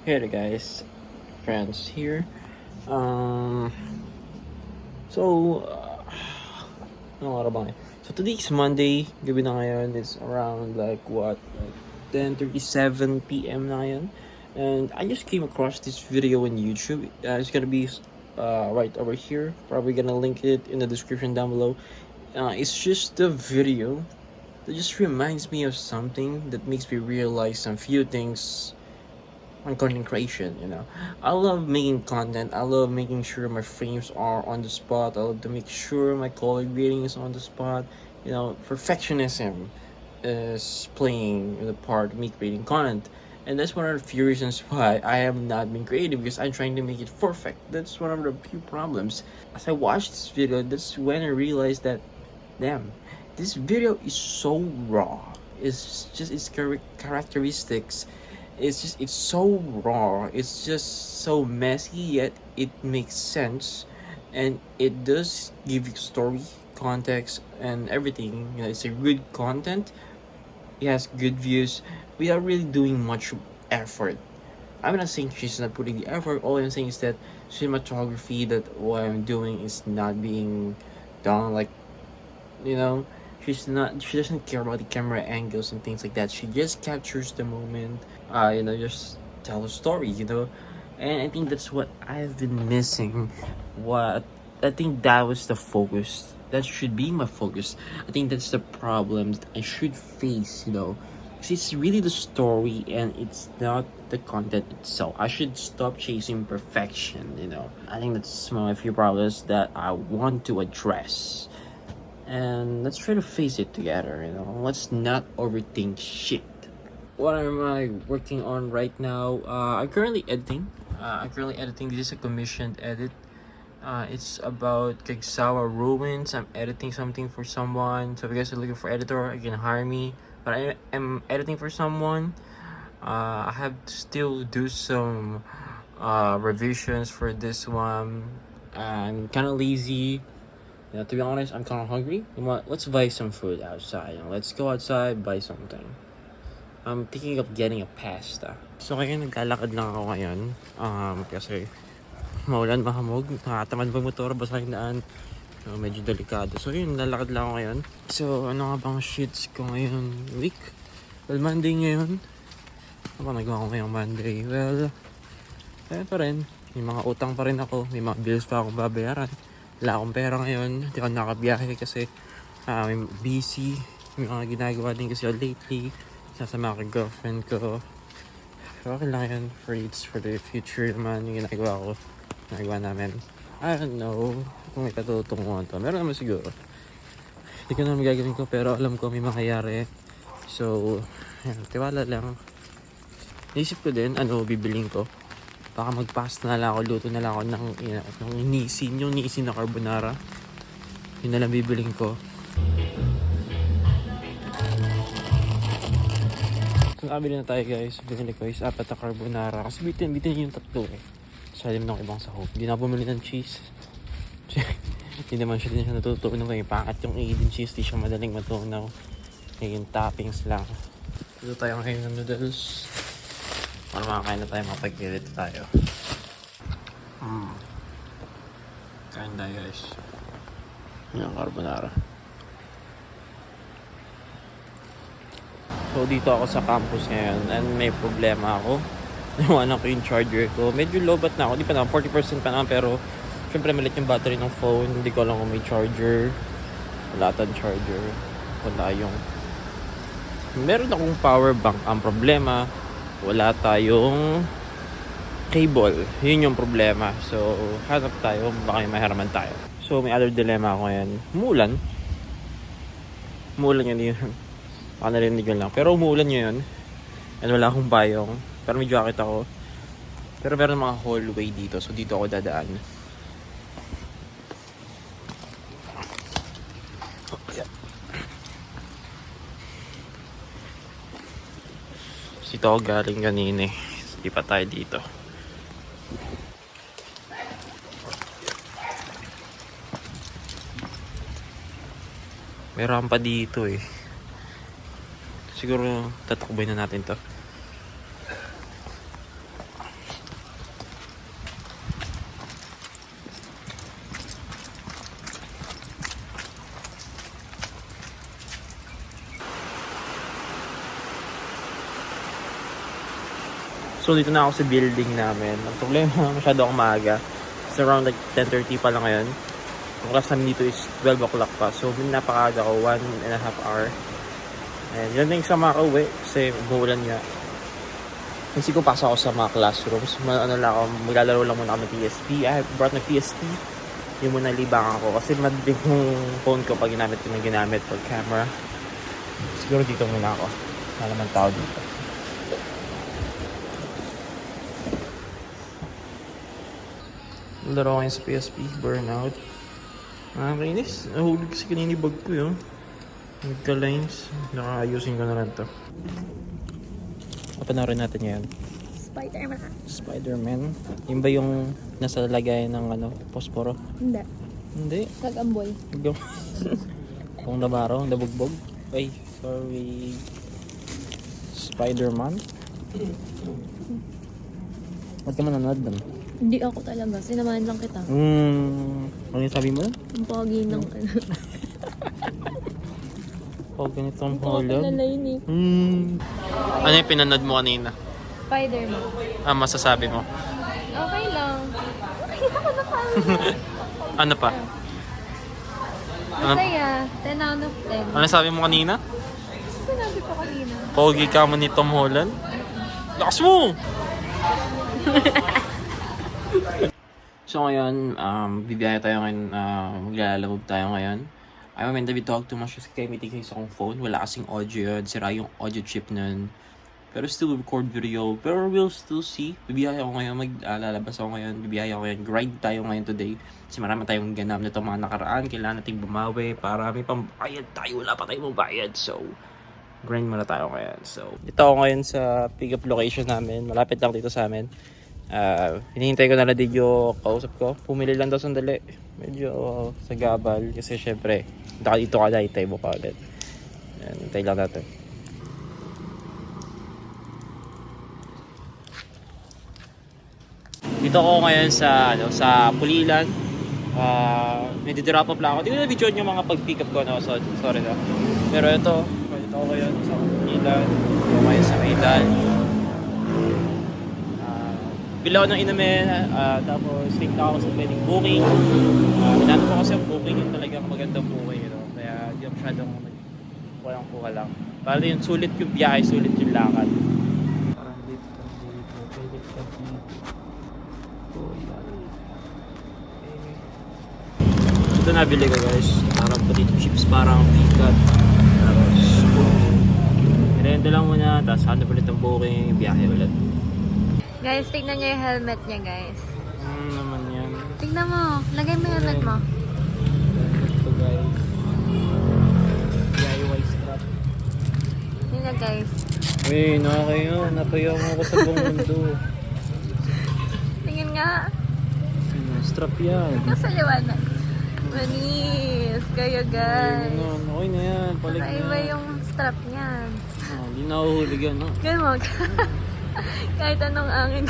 Hey there guys, friends here. Um, so, ano nga ba? So today's Monday, gabi na ngayon. It's around like 10:37 p.m. na ngayon. And I just came across this video on YouTube. It's gonna be right over here. Probably gonna link it in the description down below. It's just a video that just reminds me of something that makes me realize some few things on content creation. I love making content. I love making sure my frames are on the spot. I love to make sure my color grading is on the spot. Perfectionism is playing the part of me creating content, and that's one of the few reasons why I have not been creative, because I'm trying to make it perfect. That's one of the few problems. As I watched this video, that's when I realized that, damn, this video is so raw. It's just its characteristics. It's so raw. It's just so messy, yet it makes sense, and it does give you story, context, and everything. It's a good content. It has good views without really doing much effort. I'm not saying she's not putting the effort. All I'm saying is that cinematography, that what I'm doing is not being done like, you know she doesn't care about the camera angles and things like that. She just captures the moment, just tell a story, and I think that's what I've been missing. What I think that was the focus. That should be my focus. I think that's the problem that I should face, because it's really the story and it's not the content itself. I should stop chasing perfection. I think that's one of the few problems that I want to address, and let's try to face it together. Let's not overthink shit. What am I working on right now? I'm currently editing. This is a commissioned edit. It's about Kagsawa ruins. I'm editing something for someone, so if you guys are looking for editor, you can hire me. But I am editing for someone. I have to still do some revisions for this one. I'm kind of lazy. To be honest, I'm kind of hungry. Let's buy some food outside. Let's go outside, buy something. I'm thinking of getting a pasta. So ngayon, naglalakad lang ako ngayon. Kasi maulan, mahamog. Nakatamad ba motor, basa yung daan. Medyo delikado. So yun, lalakad lang ako ngayon. So ano nga bang shits ko ngayon week? Well, Monday ngayon. Ano ba nagawa ko ngayong Monday? Well, ayun pa rin. May mga utang pa rin ako. May mga bills pa akong babayaran. Wala akong pera ngayon. Hindi ako nakabiyahe kasi may busy. May mga ginagawa din kasi lately. Sasama ko girlfriend ko. Pero okay lang yan. For the future naman yung ginagawa namin. I don't know kung may katutunguhan to. Meron naman siguro. Hindi ko naman gagawin ko, pero alam ko may mangyayari. So, yan, tiwala lang. Naisip ko din ano bibiling ko. Baka mag-pasta na lang ako, luto na lang ako ng yung nisin na carbonara. Yun na lang bibiling ko. So, nabili na tayo guys. Binili ko is 4 na carbonara. Kasi bitin yung tatlo eh. Salim ng ibang sahog. Hindi na bumili ng cheese. Hindi naman siya natutunan ko. Pangkat yung Aiden cheese. Di siya madaling matunaw. Yung toppings lang. Dito tayo ngayon ng noodles. Para makakain na tayo, mapag-edit tayo. Kain tayo guys. Yung carbonara. So dito ako sa campus ngayon and may problema ako. Nawalan ko yung charger ko. Medyo lobat na ako. Di pa naman, 40% pa naman, pero syempre malit yung battery ng phone. Hindi ko alam kung may charger. Wala tayong charger. Wala yung... Meron akong power bank. Ang problema, wala tayong cable. Yun yung problema. So, hanap tayo. Baka may mahiraman tayo. So, may other dilemma ako ngayon. Umuulan yun. Baka narinig yun lang. Pero umuulan yun. And wala akong payong. Pero may jacket ako. Pero meron mga hallway dito. So, dito ako dadaan. Dito ako galing kanina eh. Hindi pa tayo dito. May rampa dito eh. Siguro tatakbuhin na natin to. So, dito na ako sa building namin. Ang problema, masyado akong maaga. It's around like 10:30 pa lang ngayon. Ang class namin dito is 12 o'clock pa. So, napakaaga ko, 1.5 hour. And yun na yung sa mga kauwi kasi umuulan nga. Kasi ko pasok ako sa mga classrooms. Ano lang ako, maglalaro lang muna ako ng PSP. I brought my PSP. Yung muna libangan ko. Kasi madidig yung phone ko pag ginamit ko ng ginamit pag camera. Siguro dito muna ako. Wala naman tao dito. Laro ko ngayon sa PSP. Burnout. Nakakainis. Nahulog kasi kanina yung bag ko yun. Nagka-lines. Nakaayusin ko na lang to. Panoorin natin ngayon. Spider-Man. Spider-Man. Yun ba yung nasa lagayan ng ano, posporo? Hindi. Hindi. Nag-amboy. Kung nabaro, nabugbog. Ay, sorry. Spider-Man? Ba't ka manonood doon? Hindi ako talaga. Sinamahan lang kita. Ano yung sabi mo? Ang pogi ng ano. Pag ganitong Ito ako hulog. pinalayin eh. Ano yung pinanood mo kanina? Spider-Man. Masasabi mo? Okay lang. Nakita ko na pala. Ano pa? Masaya. 10 out of 10. Ano sabi mo kanina? Sinabi ko kanina. Pogi ka mo ni Tom Holland? Lakas mo! So ngayon, bibiyahe tayo ngayon, maglalabog tayo ngayon. I mean, we talk too much kasi may tigay sa akong phone. Wala kasing audio yun. Sira yung audio chip nun. Pero still record video. Pero we'll still see. Bibiyahe ako ngayon. Lalabas ako ngayon. Bibiyahe ako ngayon. Grind tayo ngayon today. Kasi marami tayong ganap na itong mga nakaraan. Kailangan nating bumawi para may pambayad tayo. Wala pa tayong mabayad. So, grind muna tayo ngayon. So, dito ako ngayon sa pick-up location namin. Malapit lang dito sa amin. Hinihintay ko na lang din yung kausap ko. Pumili lang daw sandali. Medyo sa gabal. Kasi syempre, dito ka na, hintay mo ka agad. Hintay lang natin. Dito ako ngayon sa Pulilan. May drop off lang ako. Hindi ko na video yung mga pag-pick up ko. No? So, sorry na. Pero ito ako ngayon sa Pulilan. Ito ngayon sa Maydan. Bilaw ng inumin, tapos think ako sa pwedeng booking. Hinanap ko kasi ang booking yung talagang magandang booking. Kaya hindi ako masyadong walang kuha lang. Para yung sulit yung biyahe, sulit yung lakad. Parang dito. Ito nabili ko guys. Parang potato chips, parang pikat. Tapos, merenda lang muna, tapos hanap ulit ang booking, biyahe ulit. Guys, tignan niyo yung helmet niya, guys. Naman yan. Tignan mo. Lagay mo yung helmet mo. Ito guys. DIY strap. Yun na, guys. Uy, nakakayo. Napayaw mo ako sa buong mundo. Tingin nga. Strap yan. Ikaw sa liwanag. Manis. Kayo, guys. Okay na yan. Palig na Naiba yan. yung strap niyan. Hindi na uhulig yan. Ganun mo. Kahit anong angin.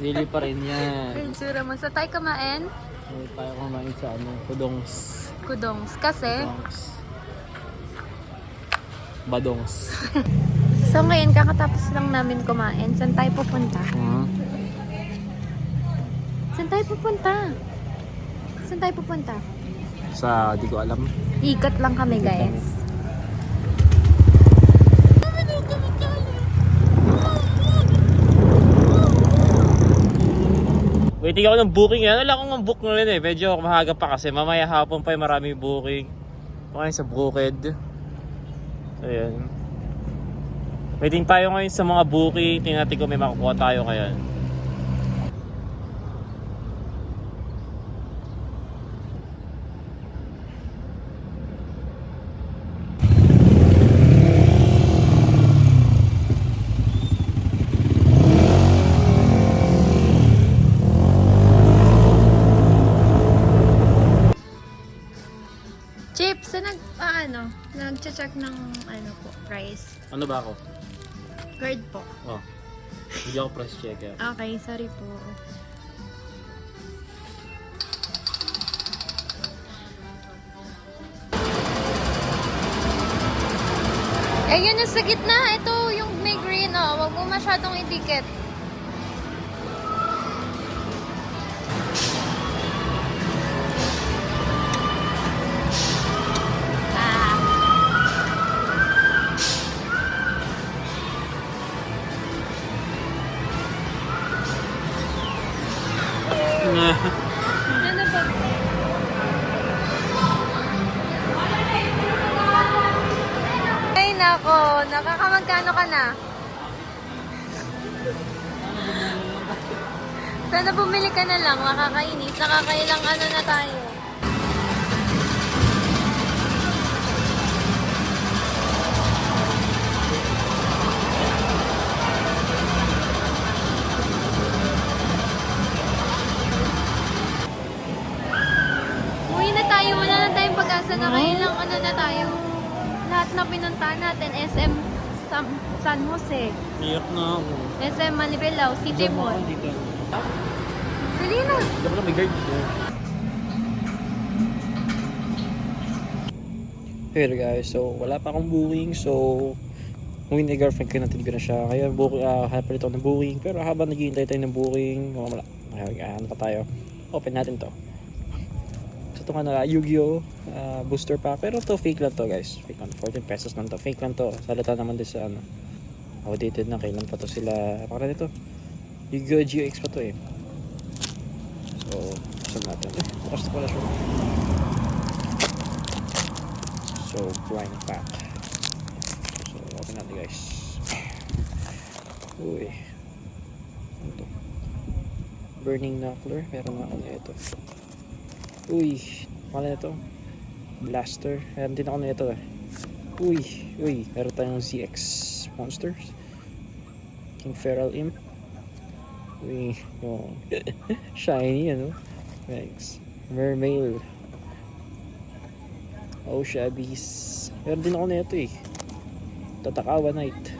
Dili pa rin yan. Picture mo. Sa tayo kumain? Tayo kumain sa kudongs. Kudongs. Kasi? Badongs. So ngayon, kakatapos lang namin kumain. Saan tayo pupunta? Saan tayo pupunta? Saan tayo pupunta? Di ko alam. Ikot lang kami, guys. Waiting ako ng booking yan. Wala akong book na rin eh. Medyo mahaga pa kasi mamaya hapon pa yung marami booking. Kumain sa Bukid. Ayan. Waiting tayo ngayon sa mga booking. Tingnan natin kung may makukuha tayo ngayon. Chips, so nag-check ng price. Ano ba ako? Card po. Oh. Hindi ako price checker. Okay, sorry po. Ayun na sa gitna. Ito yung may green. Oh. Wag mo mo masyadong itikit. Ano ba? Ay nako, nakakamagkano ka na? Sana bumili ka na lang, makakainis. Nakakailang ano na tayo. Uwi na tayo, wala na tayong pag-asa. Nakailang ano na tayo. Lahat na pinuntahan natin, SM San Jose, Iyak na ako. SM Manibelao, City Mall. Dito. Dali na! Dapat na may guard dito. Hey guys, so wala pa akong booking. So, kung hindi girlfriend ko, natin ko na siya. Kaya hanap ulit ako ng booking. Pero habang naghihintay tayo ng booking, wala. Ano pa tayo? Open natin to. So, ito nga na Yu-Gi-Oh! Booster pack. Pero to fake lang to guys. Fake lang. 14 pesos lang to. Fake lang to. Salita naman din sa ano. Outdated na. Kailan pa to sila. Para nito. Yu-Gi-Oh! GX pa to eh. So, saan natin? Bukas na pala siya. So, blind pack. So, open natin guys. Uy. Ano to? Burning Knuckler. Meron na ako nito. Uy. Wala na ito. Blaster. Meron din ako nito eh. Uy. Meron tayong ZX Monsters. King Feral Imp. Uy. Oh. Shiny ano. Thanks. Mermail. Oh, Shabbies. Meron din ako nito eh. Tatakawa Knight.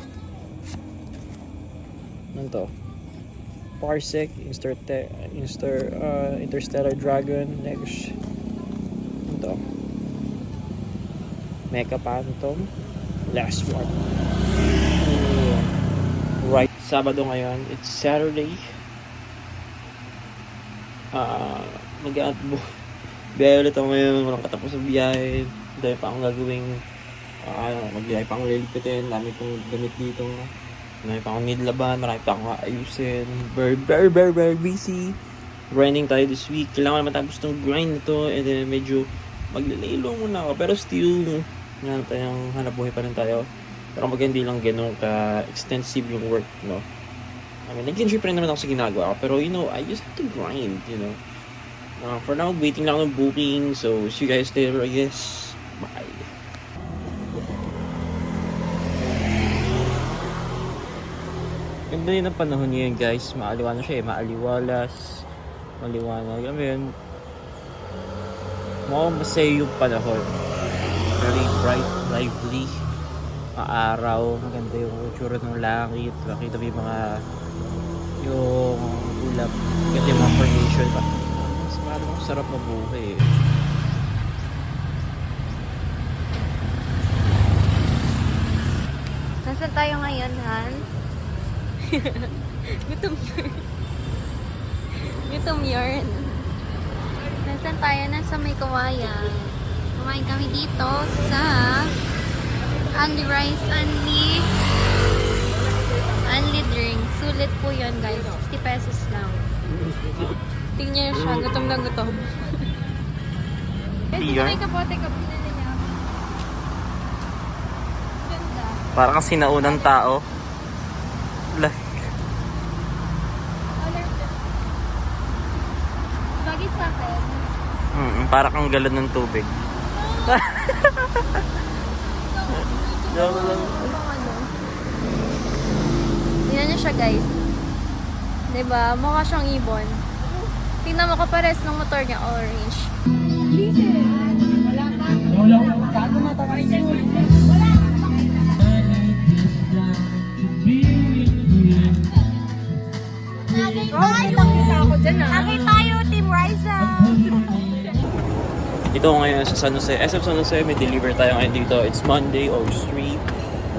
Ano to? Parsec, Interstellar Dragon, next. Ano to? Mecha Phantom. Last one. Right, Sabado ngayon. It's Saturday. Biyahe ulit ako ngayon. Walang katapos ng biyahe. Dahil pa akong gagawing magbiyahe pa akong lilipitin. Dami kong gamit dito. Marami pa akong nidlaban. Marami pa akong ayusin. Very busy. Grinding tayo this week. Kailangan matapos itong grind na to. And then medyo maglalaylo muna ako. Pero still, hanap buhay pa rin tayo. Pero hindi lang ganun ka-extensive yung work, no? I mean, nag-enjoy pa rin naman ako sa ginagawa ko. Pero, I just have to grind, For now, waiting lang ako ng booking. So, see you guys later, I guess. Bye. Ganda yun ang panahon ngayon, guys. Maaliwalas siya eh. Maaliwalas. Maliwanag. I mean, mukhang masaya yung panahon. Very bright, lively. Maaraw. Maganda yung tsura ng langit. Makita mo yung ulap. Ganda yung mga formation pa. Parang sarap mabuhay eh. Nasaan tayo ngayon, Han? Gutom yarn. Nasaan tayo? Nasa may kawayan. Kumain kami dito sa Only Rice, Only Drink. Sulit po yun, guys. 60 pesos lang. Tingnan niyo siya, gutom na gutom. Kasi may kapote ka pinili niya. Ganda. Parang sinaunang tao. Bagay sa akin. Parang kang galon ng tubig. Tingnan niyo siya, guys. Diba? Mukha siyang ibon. Tingnan mo kapares ng motor niya, orange. Nakita tayo, Team Riza! Ito ngayon sa San Jose. SM San Jose, may deliver tayo ngayon dito. It's Monday, August 3.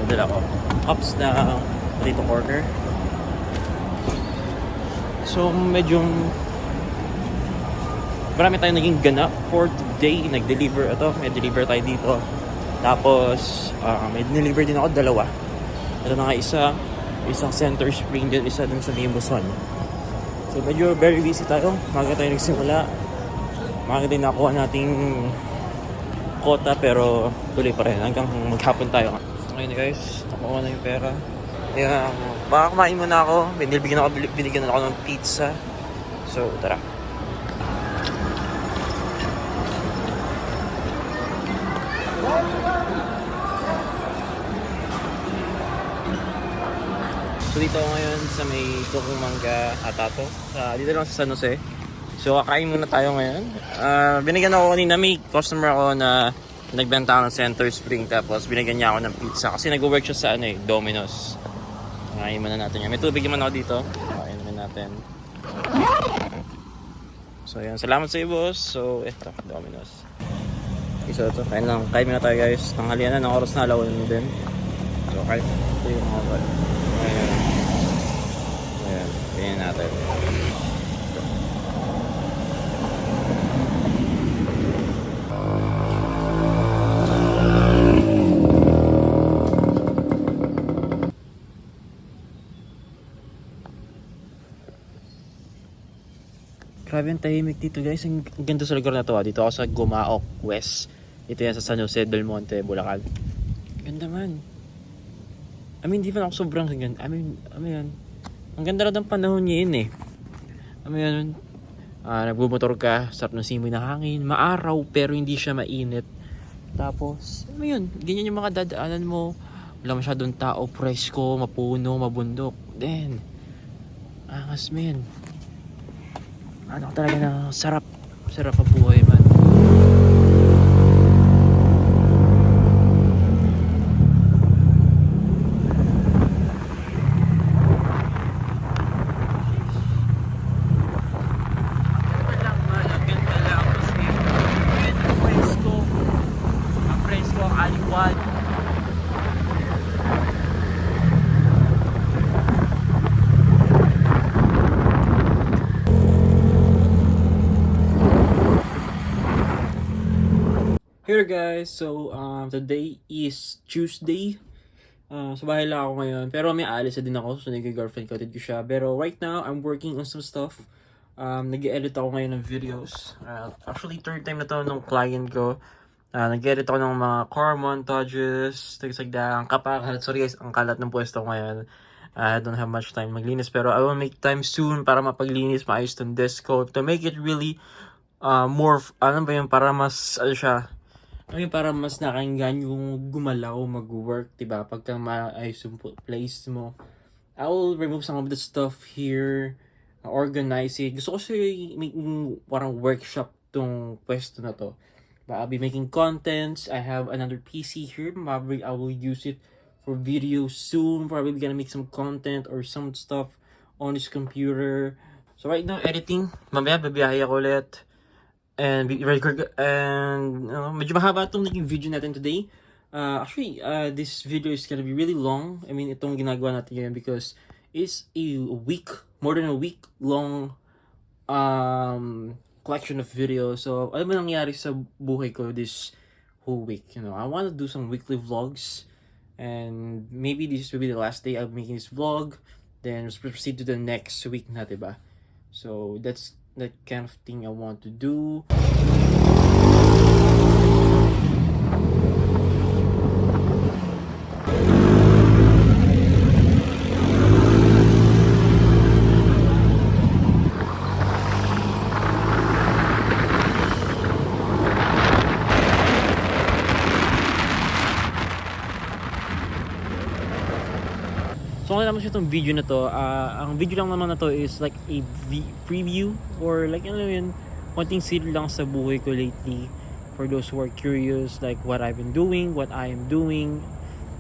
Madala ko. Cups na dito corner. So medyo marami tayong naging ganap for today. Nag-deliver ito, may deliver tayo dito. Tapos may deliver din ako dalawa. Ito na nga isang Center Spring din, isa dun sa Limuson. So medyo very busy tayo. Maga tayo nagsimula. Maga din nakuha nating kota, pero tuloy pa rin hanggang maghapon tayo. Ngayon guys, nakuha na yung pera. Kaya baka kumain muna ako. Binigyan na ako ng pizza. So tara. So dito ako ngayon sa may Tukong Mangga Atato. Dito lang sa San Jose. So kakain muna tayo ngayon. Binigyan ako kanina, may customer ako na nagbenta ng Center Spring, tapos binigyan niya ako ng pizza kasi nag-work siya sa Domino's. Kakain muna natin yan. May tubig naman ako dito. Kakain naman natin. So yan, salamat sa iyo boss. So eto, Domino's. Okay, so ito, kain muna tayo guys. Tanghalian na, ng oras na, alawan din. So kain. Ito yung mga bal. Ayan, kainin natin. Grabe ang tahimik dito guys. Ang ganda sa lugar na to. Dito ako sa Gumaok West. Ito yan sa San Jose del Monte, Bulacan. Ganda man. I mean, di pa ako sobrang ganda. I mean yan. Ang ganda rin ng panahon niya yun eh. I mean, nagbumotor ka, sarap ng simoy na hangin, maaraw pero hindi siya mainit. Tapos, yun, ganyan yung mga dadaanan mo. Wala masyadong tao, presko, mapuno, mabundok. Then, angas man. Ano talaga na sarap ang buhay man. Here guys, so today is Tuesday. Sa bahay lang ako ngayon, pero may alis na din ako, so nag-girlfriend ko siya. Pero right now, I'm working on some stuff. Nag-edit ako ngayon ng videos. Actually, third time na to nung client ko. Nag-edit ako ng mga car montages, things like that. Ang kapakalat, sorry guys, ang kalat ng pwesto ngayon. I don't have much time maglinis, pero I will make time soon para mapaglinis, maayos tong desk ko, to make it really more, para mas, para mas nakanggan yung gumalaw, mag-work, diba? Pagka maayos yung place mo. I will remove some of the stuff here, organize it. Gusto ko siya making parang workshop tong pwesto na to. But I'll be making contents. I have another PC here. Probably I will use it for videos soon. Probably gonna make some content or some stuff on this computer. So right now, editing. Mamaya babiyahe ako ulit. And medyo mahaba itong naging video natin today. Actually, this video is gonna be really long. I mean, itong ginagawa natin ngayon because it's more than a week long collection of videos. So, ano ba nangyari sa buhay ko this whole week? I want to do some weekly vlogs. And maybe this will be the last day I'm making this vlog. Then, let's proceed to the next week na, diba? So, that's that kind of thing I want to do. So kung naman siya itong video na to, ang video lang naman na to is like a preview or like konting seal lang sa buhay ko lately for those who are curious like what I've been doing, what I am doing.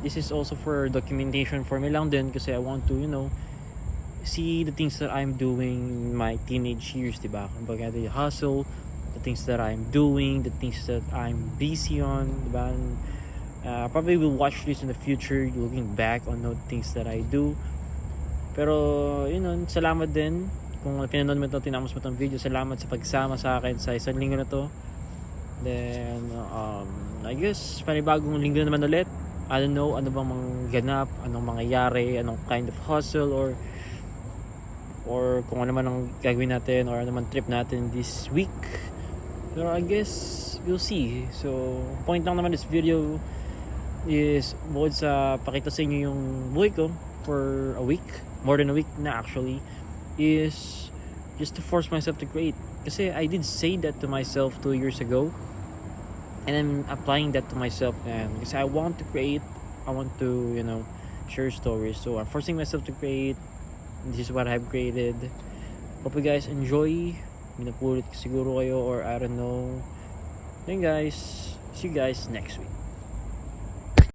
This is also for documentation for me lang din kasi I want to, see the things that I'm doing in my teenage years, diba? Kumbaga, the hustle, the things that I'm doing, the things that I'm busy on, diba? Probably will watch this in the future, looking back on the things that I do. Pero, yun know, salamat din kung pinanood mo ito, tinamos mo itong video. Salamat sa pagsama sa akin sa isang linggo na to. Then, I guess, panibagong linggo na naman ulit. I don't know, ano bang ganap, anong mangyayari, anong kind of hustle, or kung ano man ang gagawin natin, or ano man trip natin this week. Pero I guess, we'll see. So, point lang naman this video is bukod sa pakita sa inyo yung buhay ko for a week, more than a week na actually, is just to force myself to create. Kasi I did say that to myself 2 years ago, and I'm applying that to myself, and because I want to create, I want to, you know, share stories. So I'm forcing myself to create. This is what I've created. Hope you guys enjoy. Minapulit siguro kayo, or I don't know. Then guys, see you guys next week.